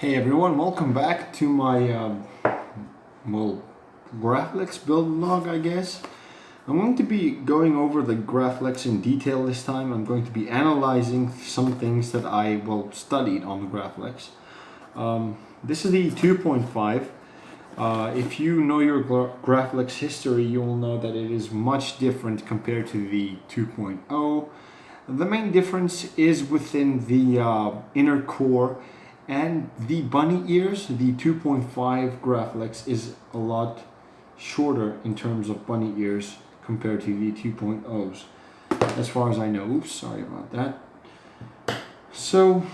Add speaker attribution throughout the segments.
Speaker 1: Hey everyone, welcome back to my Graflex build log, I guess. I'm going to be going over the Graflex in detail this time. I'm going to be analyzing some things that I studied on the Graflex. This is the 2.5. If you know your Graflex history, you will know that it is much different compared to the 2.0. The main difference is within the inner core and the bunny ears. The 2.5 Graflex is a lot shorter in terms of bunny ears compared to the 2.0s, as far as I know. Oops, sorry about that. So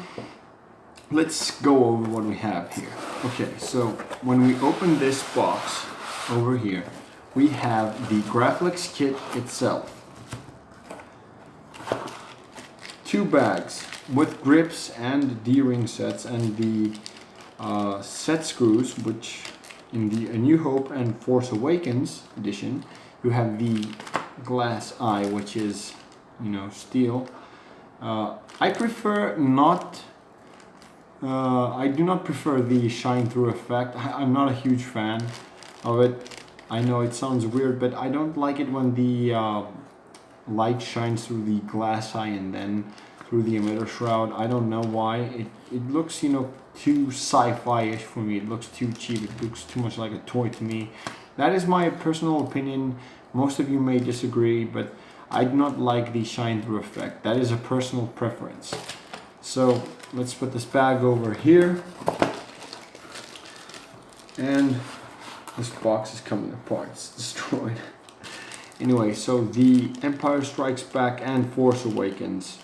Speaker 1: let's go over what we have here. Okay, so when we open this box over here, we have the Graflex kit itself. 2 bags with grips and D-ring sets and the set screws, which in the A New Hope and Force Awakens edition, you have the glass eye, which is, steel. I prefer not, I do not prefer the shine through effect. I'm not a huge fan of it. I know it sounds weird, but I don't like it when the light shines through the glass eye and then through the emitter shroud. I don't know why. It looks, too sci-fi-ish for me. It looks too cheap. It looks too much like a toy to me. That is my personal opinion. Most of you may disagree, but I do not like the shine through effect. That is a personal preference. So let's put this bag over here. And this box is coming apart. It's destroyed. Anyway, so the Empire Strikes Back and Force Awakens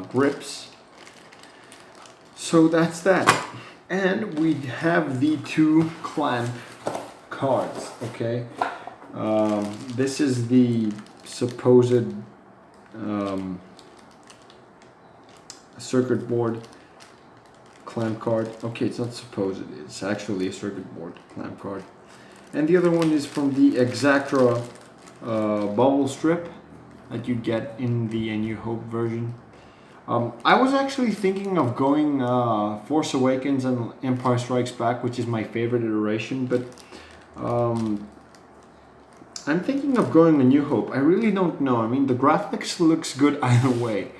Speaker 1: grips. So that's that. And we have the 2 clamp cards, okay? This is the supposed circuit board clamp card. Okay, it's not supposed, it's actually a circuit board clamp card. And the other one is from the Exactra bubble strip that you get in the A New Hope version. I was actually thinking of going Force Awakens and Empire Strikes Back, which is my favorite iteration, but I'm thinking of going A New Hope. I really don't know. I mean, the Graflex looks good either way.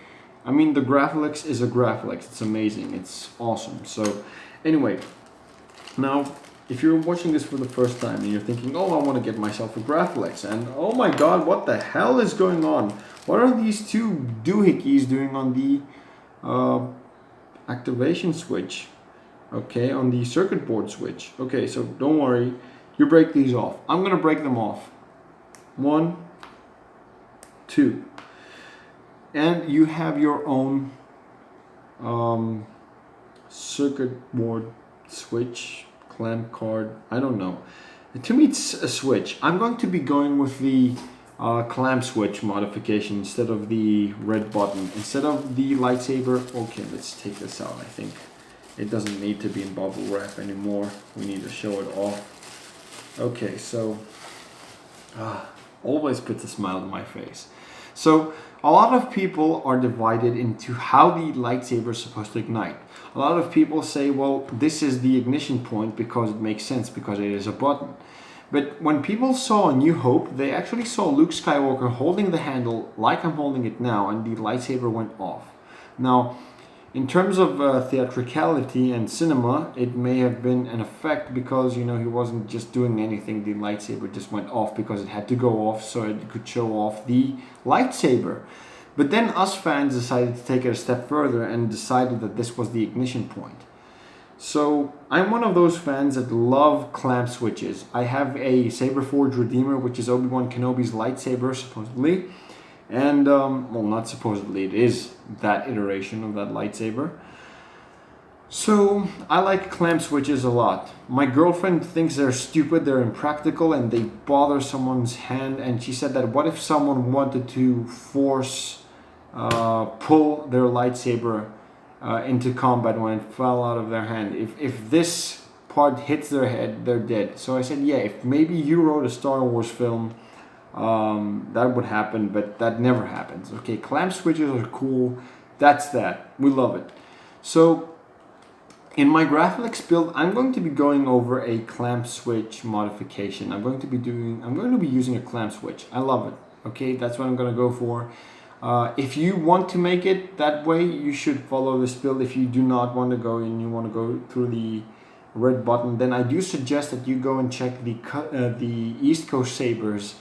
Speaker 1: I mean, the Graflex is a Graflex. It's amazing. It's awesome. So anyway, now if you're watching this for the first time and you're thinking, oh, I want to get myself a Graflex, and oh my god, what the hell is going on? What are these 2 doohickeys doing on the activation switch? Okay, on the circuit board switch. Okay, so don't worry, you break these off. I'm going to break them off. 1, 2. And you have your own circuit board switch, clamp card, I don't know. To me it's a switch. I'm going to be going with the clamp switch modification instead of the red button. Instead of the lightsaber, okay, let's take this out. I think it doesn't need to be in bubble wrap anymore. We need to show it off. Okay, so always puts a smile on my face. So a lot of people are divided into how the lightsaber is supposed to ignite. A lot of people say, well, this is the ignition point because it makes sense, because it is a button. But when people saw A New Hope, they actually saw Luke Skywalker holding the handle like I'm holding it now, and the lightsaber went off. Now, in terms of theatricality and cinema, it may have been an effect because, he wasn't just doing anything. The lightsaber just went off because it had to go off so it could show off the lightsaber. But then us fans decided to take it a step further and decided that this was the ignition point. So I'm one of those fans that love clamp switches. I have a Saberforge Redeemer, which is Obi-Wan Kenobi's lightsaber, supposedly. And, well, not supposedly, it is that iteration of that lightsaber. So I like clamp switches a lot. My girlfriend thinks they're stupid, they're impractical, and they bother someone's hand. And she said that what if someone wanted to pull their lightsaber into combat when it fell out of their hand? If this part hits their head, they're dead. So I said, yeah, if maybe you wrote a Star Wars film, that would happen, but that never happens. Okay, clamp switches are cool. That's that. We love it. So In my Graflex build, I'm going to be going over a clamp switch modification. I'm going to be using a clamp switch. I love it. Okay, that's what I'm going to go for. If you want to make it that way, you should follow this build. If you do not want to go and you want to go through the red button, then I do suggest that you go and check the East Coast Sabers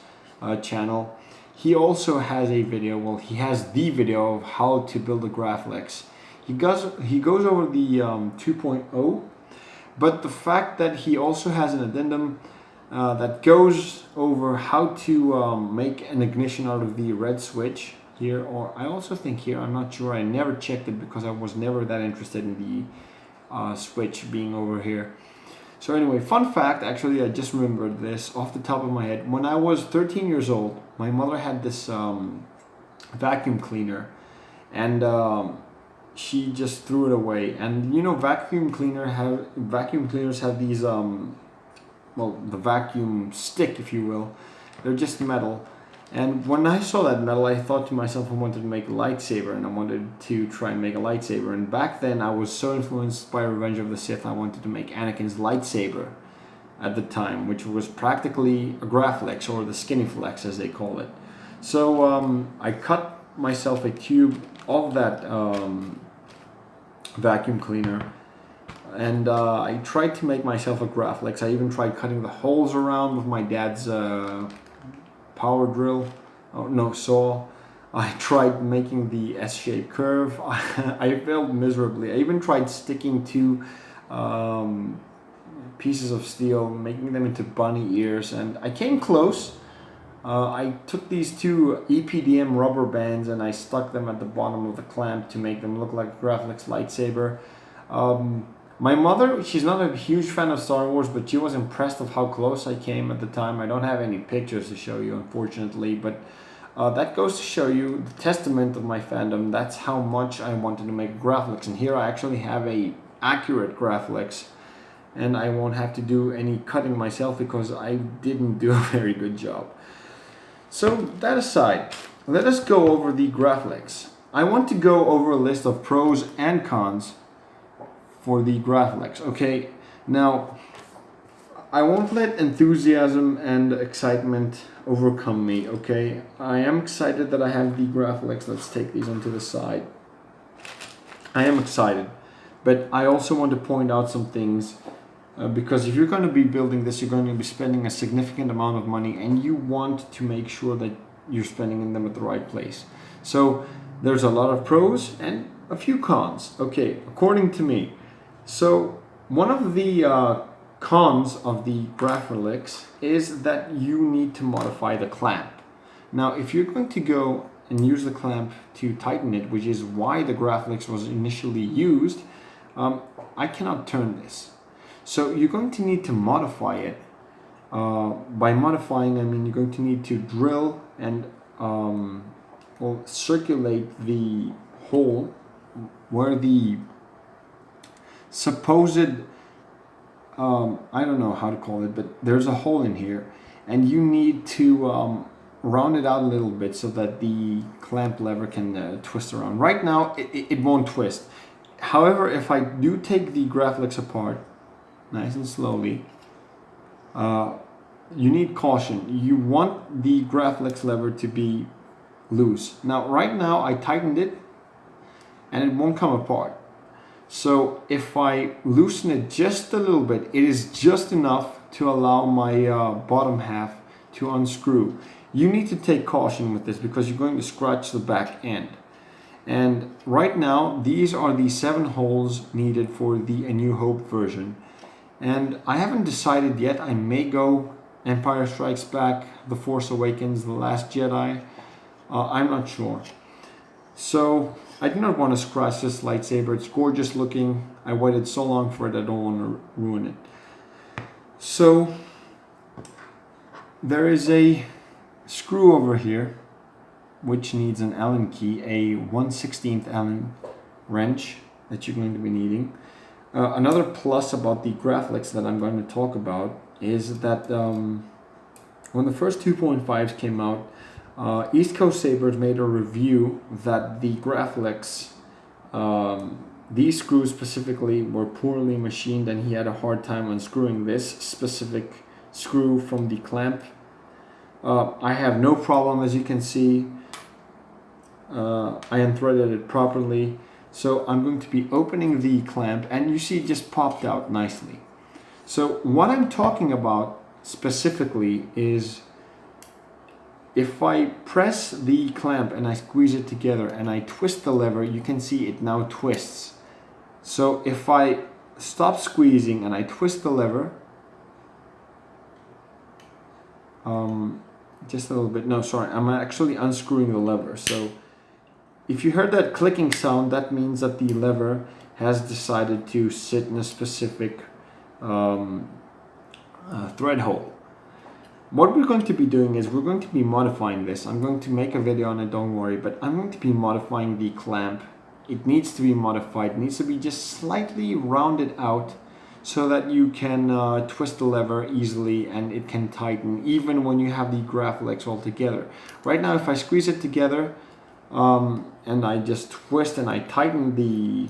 Speaker 1: channel. He also has a video. Well, he has the video of how to build a Graflex. He goes over the 2.0, but the fact that he also has an addendum that goes over how to make an ignition out of the red switch here, or I also think here, I'm not sure, I never checked it because I was never that interested in the switch being over here. So anyway, fun fact, actually I just remembered this off the top of my head. When I was 13 years old, my mother had this vacuum cleaner, and she just threw it away. And you know, vacuum cleaners have these well, the vacuum stick, if you will, they're just metal. And when I saw that metal, I thought to myself, I wanted to make a lightsaber, and I wanted to try and make a lightsaber. And back then I was so influenced by Revenge of the Sith, I wanted to make Anakin's lightsaber at the time, which was practically a Graflex, or the skinny flex as they call it. So I cut myself a tube of that vacuum cleaner, and I tried to make myself a Graflex. I even tried cutting the holes around with my dad's power drill, saw. I tried making the S-shaped curve. I failed miserably. I even tried sticking two pieces of steel, making them into bunny ears, and I came close. I took these two EPDM rubber bands and I stuck them at the bottom of the clamp to make them look like a Graflex lightsaber. My mother, she's not a huge fan of Star Wars, but she was impressed of how close I came at the time. I don't have any pictures to show you, unfortunately, but that goes to show you the testament of my fandom. That's how much I wanted to make Graflex, and here I actually have a accurate Graflex, and I won't have to do any cutting myself because I didn't do a very good job. So that aside, let us go over the Graflex. I want to go over a list of pros and cons for the Graflex. Okay, now I won't let enthusiasm and excitement overcome me. Okay, I am excited that I have the Graflex. Let's take these onto the side. I am excited, but I also want to point out some things. Because if you're going to be building this, you're going to be spending a significant amount of money, and you want to make sure that you're spending them at the right place. So there's a lot of pros and a few cons, okay, according to me. So one of the cons of the Graflex is that you need to modify the clamp. Now, if you're going to go and use the clamp to tighten it, which is why the Graflex was initially used, I cannot turn this. So you're going to need to modify it. By modifying, I mean you're going to need to drill and circulate the hole where the supposed, I don't know how to call it, but there's a hole in here, and you need to round it out a little bit so that the clamp lever can twist around. Right now, it won't twist. However, if I do take the Graflex apart, nice and slowly, you need caution. You want the Graflex lever to be loose. Now, right now, I tightened it, and it won't come apart. So if I loosen it just a little bit, it is just enough to allow my bottom half to unscrew. You need to take caution with this because you're going to scratch the back end. And right now, these are the 7 holes needed for the A New Hope version. And I haven't decided yet. I may go Empire Strikes Back, The Force Awakens, The Last Jedi. I'm not sure. So I do not want to scratch this lightsaber. It's gorgeous looking. I waited so long for it, I don't want to ruin it. So there is a screw over here which needs an Allen key, a 1/16 Allen wrench that you're going to be needing. Another plus about the Graflex that I'm going to talk about is that when the first 2.5s came out, East Coast Sabers made a review that the Graflex these screws specifically were poorly machined, and he had a hard time unscrewing this specific screw from the clamp. I have no problem, as you can see. I unthreaded it properly. So I'm going to be opening the clamp, and you see it just popped out nicely. So what I'm talking about specifically is if I press the clamp and I squeeze it together and I twist the lever, you can see it now twists. So if I stop squeezing and I twist the lever, just a little bit, no, sorry, I'm actually unscrewing the lever. So if you heard that clicking sound, that means that the lever has decided to sit in a specific thread hole. What we're going to be doing is we're going to be modifying this. I'm going to make a video on it, don't worry, but I'm going to be modifying the clamp. It needs to be modified. It needs to be just slightly rounded out so that you can twist the lever easily and it can tighten even when you have the Graflex all together. Right now, if I squeeze it together and I just twist and I tighten the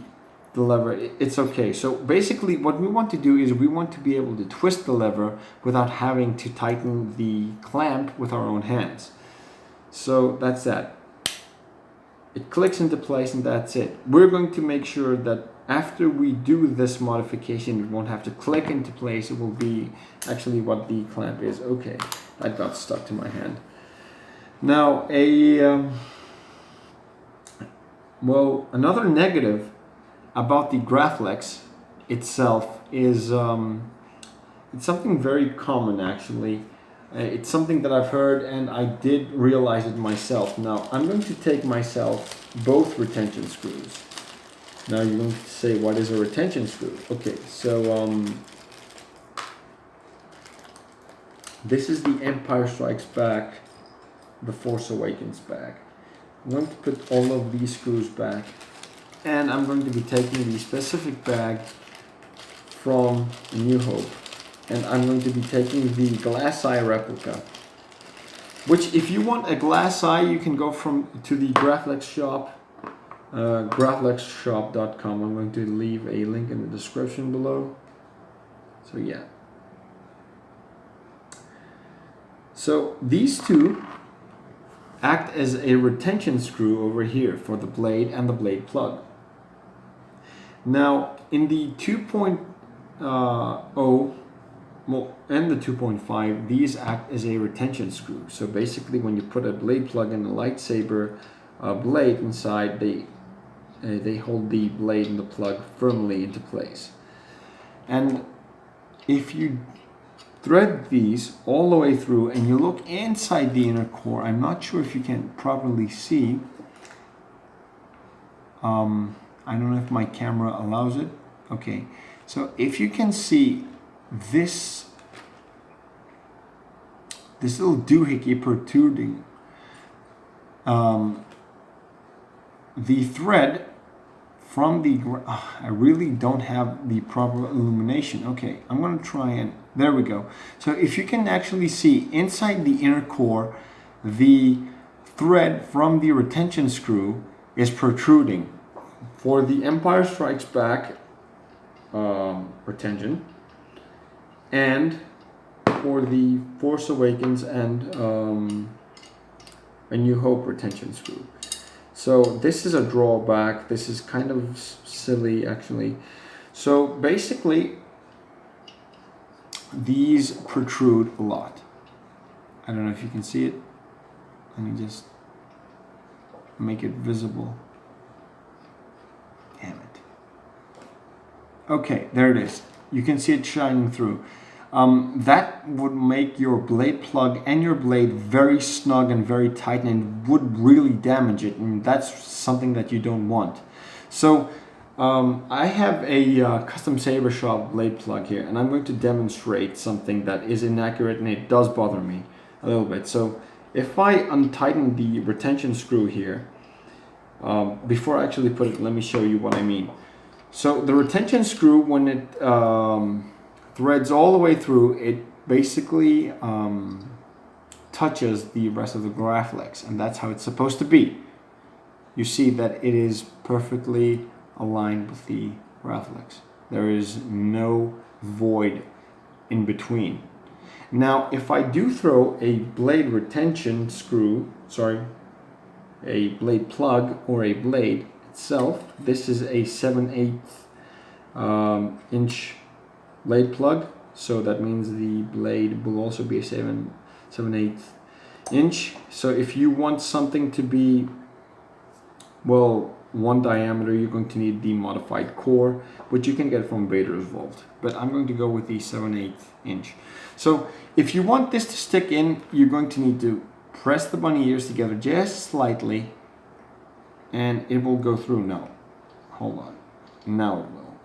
Speaker 1: lever, it's okay. So basically what we want to do is we want to be able to twist the lever without having to tighten the clamp with our own hands. So that's that. It clicks into place and that's it. We're going to make sure that after we do this modification, it won't have to click into place. It will be actually what the clamp is. Okay, that got stuck to my hand. Now well, another negative about the Graflex itself is it's something very common actually. It's something that I've heard and I did realize it myself. Now I'm going to take myself both retention screws. Now you're going to say, what is a retention screw? Okay, so this is the Empire Strikes Back, the Force Awakens bag. I'm going to put all of these screws back, and I'm going to be taking the specific bag from New Hope, and I'm going to be taking the glass eye replica, which if you want a glass eye, you can go to the Graflex shop, graflexshop.com. I'm going to leave a link in the description below. So yeah. So these two act as a retention screw over here for the blade and the blade plug. Now in the 2.0 and the 2.5, these act as a retention screw. So basically when you put a blade plug and a lightsaber blade inside, they hold the blade and the plug firmly into place. And if you thread these all the way through and you look inside the inner core, I'm not sure if you can properly see. I don't know if my camera allows it. Okay, so if you can see this little doohickey protruding, the thread from the, I really don't have the proper illumination. Okay, I'm going to try and, there we go. So if you can actually see inside the inner core, the thread from the retention screw is protruding for the Empire Strikes Back retention and for the Force Awakens and A New Hope retention screw. So this is a drawback. This is kind of silly actually. So basically these protrude a lot. I don't know if you can see it. Let me just make it visible. Damn it. Okay, there it is. You can see it shining through. That would make your blade plug and your blade very snug and very tight and would really damage it, and that's something that you don't want. So I have a custom saber shop blade plug here, and I'm going to demonstrate something that is inaccurate and it does bother me a little bit. So if I untighten the retention screw here, before I actually put it, let me show you what I mean. So the retention screw, when it threads all the way through, it basically touches the rest of the Graflex, and that's how it's supposed to be. You see that it is perfectly aligned with the Graflex. There is no void in between. Now, if I do throw a blade retention screw, a blade plug or a blade itself, this is a 7/8 inch blade plug, so that means the blade will also be a 7/8 inch. So if you want something to be, well, one diameter, you're going to need the modified core, which you can get from Vader's Vault. But I'm going to go with the 7/8 inch. So if you want this to stick in, you're going to need to press the bunny ears together just slightly, and it will go through. No, hold on. Now it will.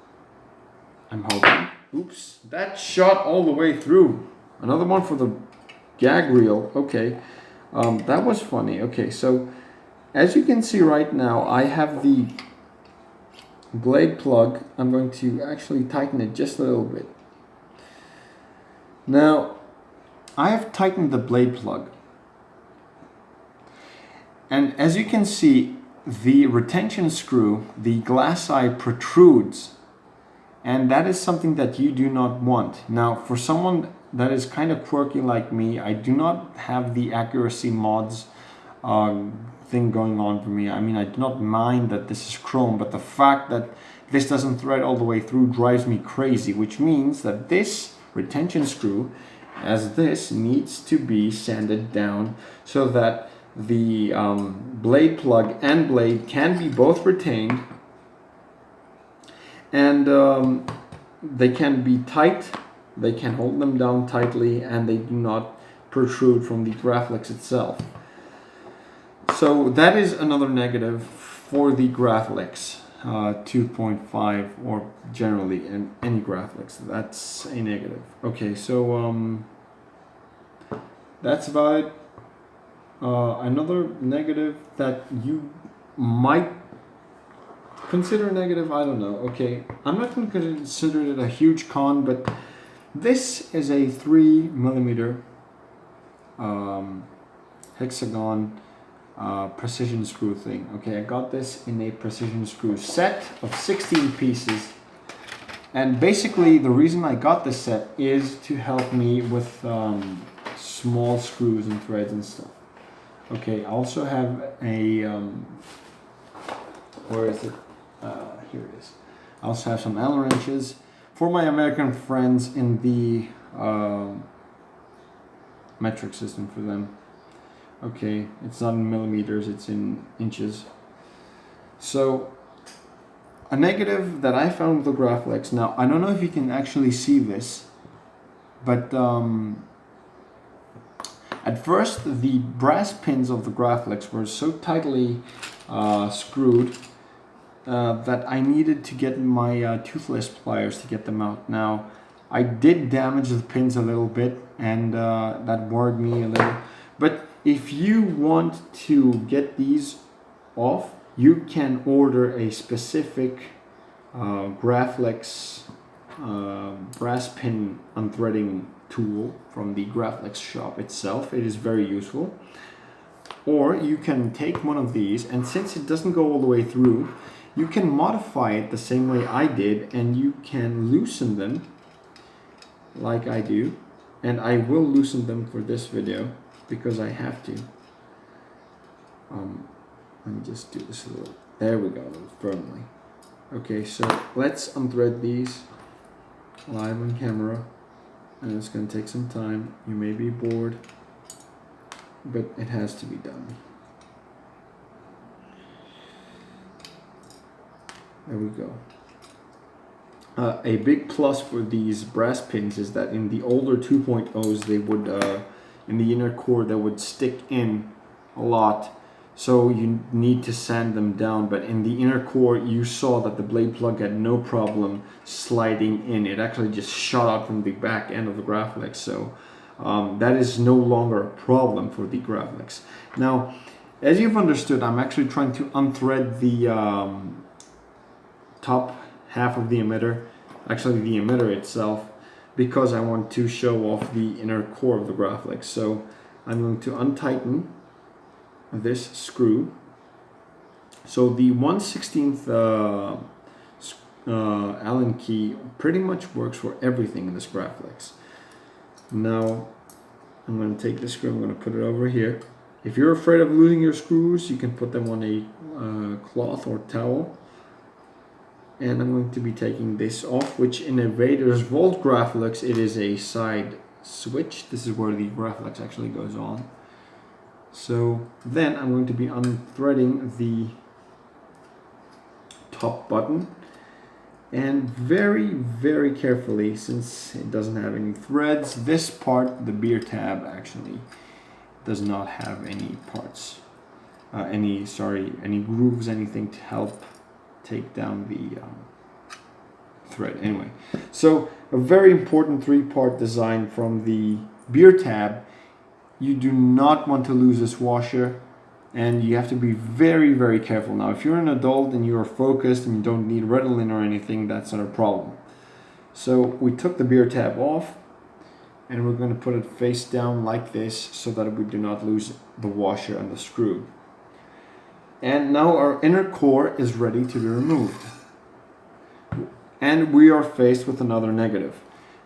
Speaker 1: I'm hoping. Oops, that shot all the way through. Another one for the gag reel. Okay, that was funny. Okay, so as you can see right now, I have the blade plug. I'm going to actually tighten it just a little bit. Now, I have tightened the blade plug. And as you can see, the retention screw, the glass eye protrudes. And that is something that you do not want. Now, for someone that is kind of quirky like me, I do not have the accuracy mods thing going on for me. I mean, I do not mind that this is chrome, but the fact that this doesn't thread all the way through drives me crazy, which means that this retention screw, as this, needs to be sanded down so that the blade plug and blade can be both retained, and they can be tight, they can hold them down tightly, and they do not protrude from the Graflex itself. So that is another negative for the Graflex 2.5, or generally in any Graflex. That's a negative. Okay, so that's about it. Another negative that you might consider negative, I don't know. Okay, I'm not going to consider it a huge con, but this is a 3mm hexagon precision screw thing. Okay, I got this in a precision screw set of 16 pieces, and basically the reason I got this set is to help me with small screws and threads and stuff. Okay, I also have a where is it? Here it is. I also have some Allen wrenches for my American friends in the metric system for them. Okay, it's not in millimeters, it's in inches. So, a negative that I found with the Graflex, now I don't know if you can actually see this, but at first the brass pins of the Graflex were so tightly screwed that I needed to get my toothless pliers to get them out. Now, I did damage the pins a little bit, and that worried me a little, but if you want to get these off, you can order a specific Graflex brass pin unthreading tool from the Graflex shop itself. It is very useful. Or you can take one of these, and since it doesn't go all the way through, you can modify it the same way I did, and you can loosen them like I do. And I will loosen them for this video, because I have to. Let me just do this a little. There we go, a little firmly. Okay, so let's unthread these live on camera, and it's going to take some time. You may be bored, but it has to be done. There we go. A big plus for these brass pins is that in the older 2.0s, they would in the inner core that would stick in a lot, so you need to sand them down. But in the inner core, you saw that the blade plug had no problem sliding in. It actually just shot out from the back end of the Graflex, so that is no longer a problem for the Graflex. Now, as you've understood, I'm actually trying to unthread the top half of the emitter, actually the emitter itself, because I want to show off the inner core of the Graflex. So I'm going to untighten this screw. So the 1/16 Allen key pretty much works for everything in this Graflex. Now I'm going to take this screw, I'm going to put it over here. If you're afraid of losing your screws, you can put them on a cloth or towel. And I'm going to be taking this off, which in a Vader's Vault Graflex, it is a side switch. This is where the Graflex actually goes on. So then I'm going to be unthreading the top button. And very, very carefully, since it doesn't have any threads, this part, the beer tab, actually does not have any parts, any grooves, anything to help take down the thread. Anyway, so a very important three-part design from the beer tab. You do not want to lose this washer, and you have to be very, very careful. Now, if you're an adult and you're focused and you don't need Ritalin or anything, that's not a problem. So we took the beer tab off, and we're going to put it face down like this so that we do not lose the washer and the screw. And now our inner core is ready to be removed. And we are faced with another negative.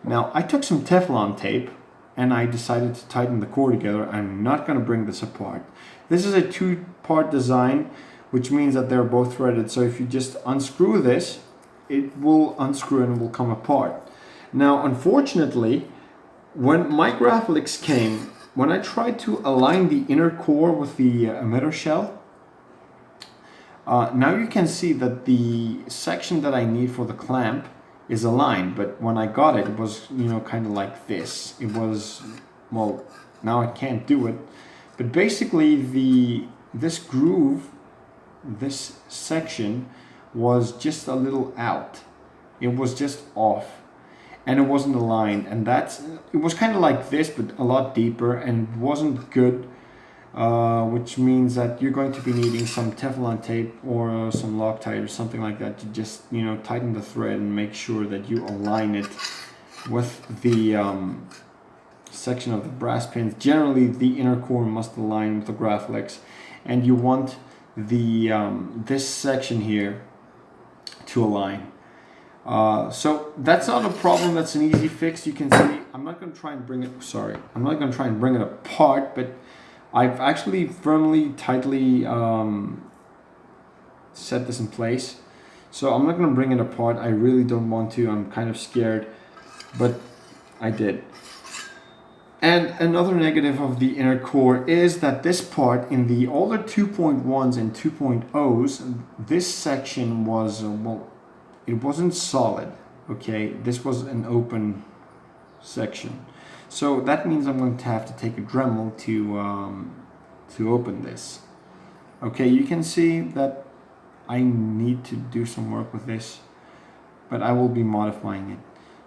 Speaker 1: Now, I took some Teflon tape and I decided to tighten the core together. I'm not going to bring this apart. This is a two-part design, which means that they're both threaded. So if you just unscrew this, it will unscrew and it will come apart. Now, unfortunately, when my Graflex came, when I tried to align the inner core with the emitter shell, now you can see that the section that I need for the clamp is aligned, but when I got it, it was, kind of like this. It was, well, now I can't do it, but basically this groove, this section was just a little out. It was just off, and it wasn't aligned, and it was kind of like this, but a lot deeper, and wasn't good. Which means that you're going to be needing some Teflon tape or some Loctite or something like that to just tighten the thread and make sure that you align it with the section of the brass pins. Generally, the inner core must align with the Graflex, and you want the this section here to align. So that's not a problem. That's an easy fix. You can see I'm not going to try and bring it apart, but I've actually tightly set this in place. So I'm not going to bring it apart. I really don't want to. I'm kind of scared, but I did. And another negative of the inner core is that this part in the older 2.1s and 2.0s, this section was, it wasn't solid, okay? This was an open section. So that means I'm going to have to take a Dremel to open this. Okay, you can see that I need to do some work with this, but I will be modifying it.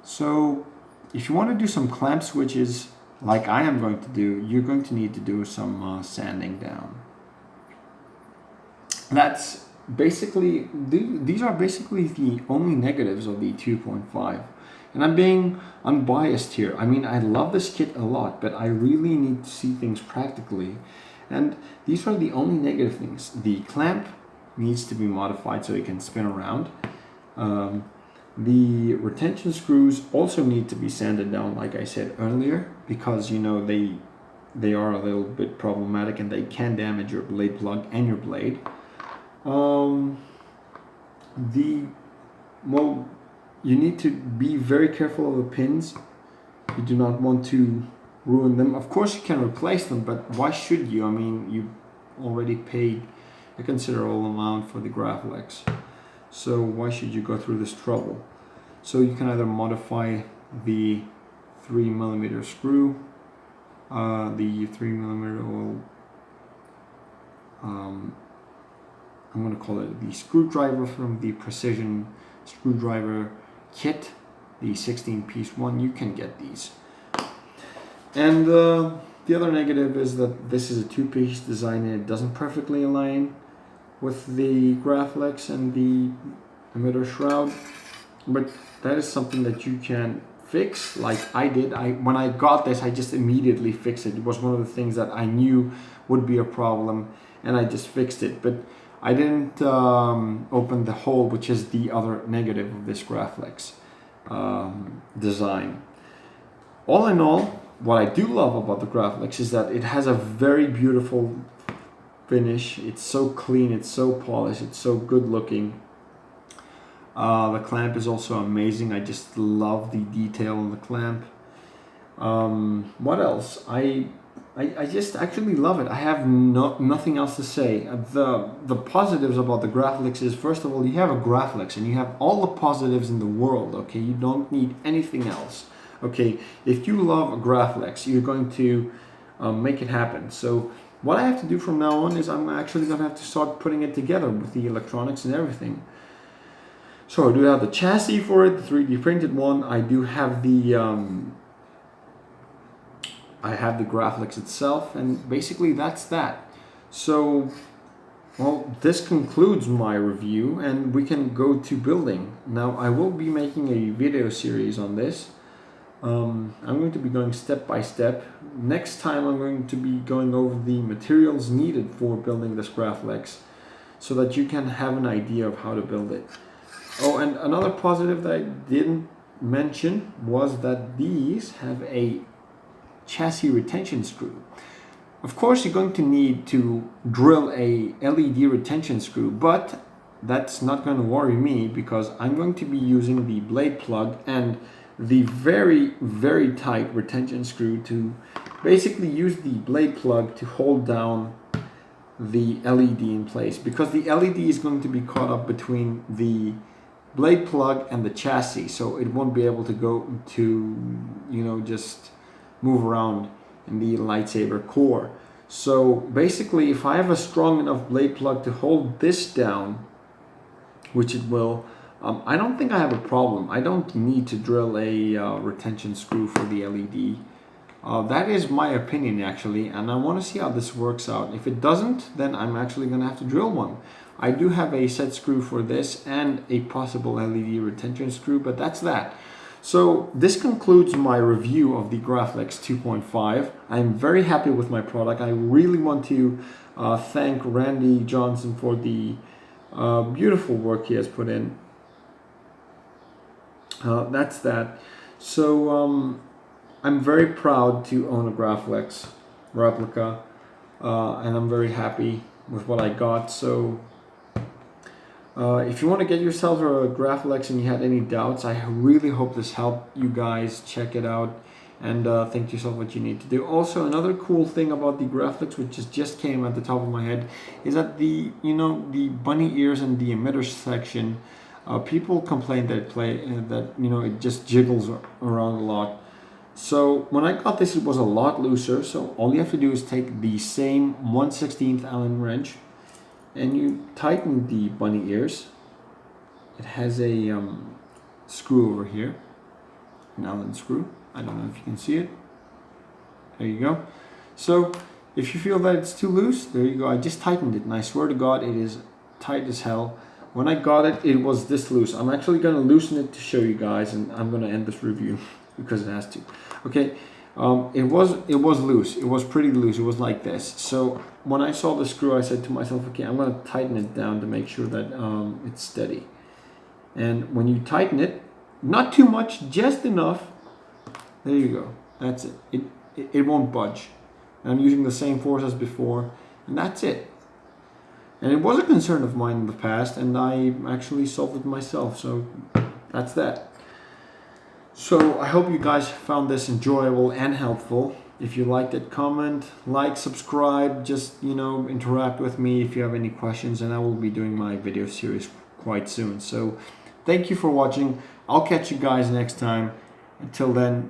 Speaker 1: So if you want to do some clamp switches like I am going to do, you're going to need to do some sanding down. That's basically, these are basically the only negatives of the 2.5. And I'm being unbiased here. I mean, I love this kit a lot, but I really need to see things practically. And these are the only negative things. The clamp needs to be modified so it can spin around. The retention screws also need to be sanded down, like I said earlier, because they are a little bit problematic and they can damage your blade plug and your blade. You need to be very careful of the pins. You do not want to ruin them. Of course you can replace them, but why should you? I mean, you already paid a considerable amount for the Graflex, so why should you go through this trouble? So you can either modify the 3mm screw, the 3mm will, I'm going to call it the screwdriver from the Precision Screwdriver Kit, the 16-piece one. You can get these. And the other negative is that this is a two-piece design and it doesn't perfectly align with the Graflex and the emitter shroud, but that is something that you can fix, like I did. When I got this, I just immediately fixed it. It was one of the things that I knew would be a problem, and I just fixed it. But I didn't open the hole, which is the other negative of this Graflex design. All in all, what I do love about the Graflex is that it has a very beautiful finish. It's so clean, it's so polished, it's so good looking. The clamp is also amazing. I just love the detail in the clamp. What else? I just actually love it. I have nothing else to say. The positives about the Graflex is, first of all, you have a Graflex and you have all the positives in the world, okay? You don't need anything else, okay? If you love a Graflex, you're going to make it happen. So what I have to do from now on is I'm actually going to have to start putting it together with the electronics and everything. So I do have the chassis for it, the 3D printed one. I do have the Graflex itself, and basically that's that. So, well, this concludes my review, and we can go to building. Now, I will be making a video series on this. I'm going to be going step by step. Next time I'm going to be going over the materials needed for building this Graflex, so that you can have an idea of how to build it. Oh, and another positive that I didn't mention was that these have a chassis retention screw. Of course, you're going to need to drill a LED retention screw, but that's not going to worry me because I'm going to be using the blade plug and the very, very tight retention screw to basically use the blade plug to hold down the LED in place, because the LED is going to be caught up between the blade plug and the chassis, so it won't be able to go to, you know, just move around in the lightsaber core. So basically, if I have a strong enough blade plug to hold this down, which it will, I don't think I have a problem. I don't need to drill a retention screw for the LED. That is my opinion, actually, and I want to see how this works out. If it doesn't, then I'm actually going to have to drill one. I do have a set screw for this and a possible LED retention screw, but that's that. So this concludes my review of the Graflex 2.5. I'm very happy with my product. I really want to thank Randy Johnson for the beautiful work he has put in. That's that. So I'm very proud to own a Graflex replica, and I'm very happy with what I got. So if you want to get yourself a Graflex and you had any doubts, I really hope this helped you guys. Check it out and think to yourself what you need to do. Also, another cool thing about the Graflex, which just came at the top of my head, is that the bunny ears and the emitter section, people complain that it just jiggles around a lot. So when I got this, it was a lot looser. So all you have to do is take the same 1/16 Allen wrench and you tighten the bunny ears. It has a screw over here, an Allen screw. I don't know if you can see it. There you go. So if you feel that it's too loose, there you go. I just tightened it, and I swear to God, it is tight as hell. When I got it, it was this loose. I'm actually going to loosen it to show you guys, and I'm going to end this review because it has to. Okay, it was loose. It was pretty loose. It was like this. So when I saw the screw, I said to myself, okay, I'm going to tighten it down to make sure that it's steady. And when you tighten it, not too much, just enough. There you go. That's it. It won't budge. And I'm using the same force as before, and that's it. And it was a concern of mine in the past, and I actually solved it myself. So that's that. So I hope you guys found this enjoyable and helpful. If you liked it, comment, like, subscribe, just, interact with me if you have any questions, and I will be doing my video series quite soon. So thank you for watching. I'll catch you guys next time. Until then,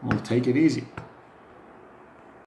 Speaker 1: we'll take it easy.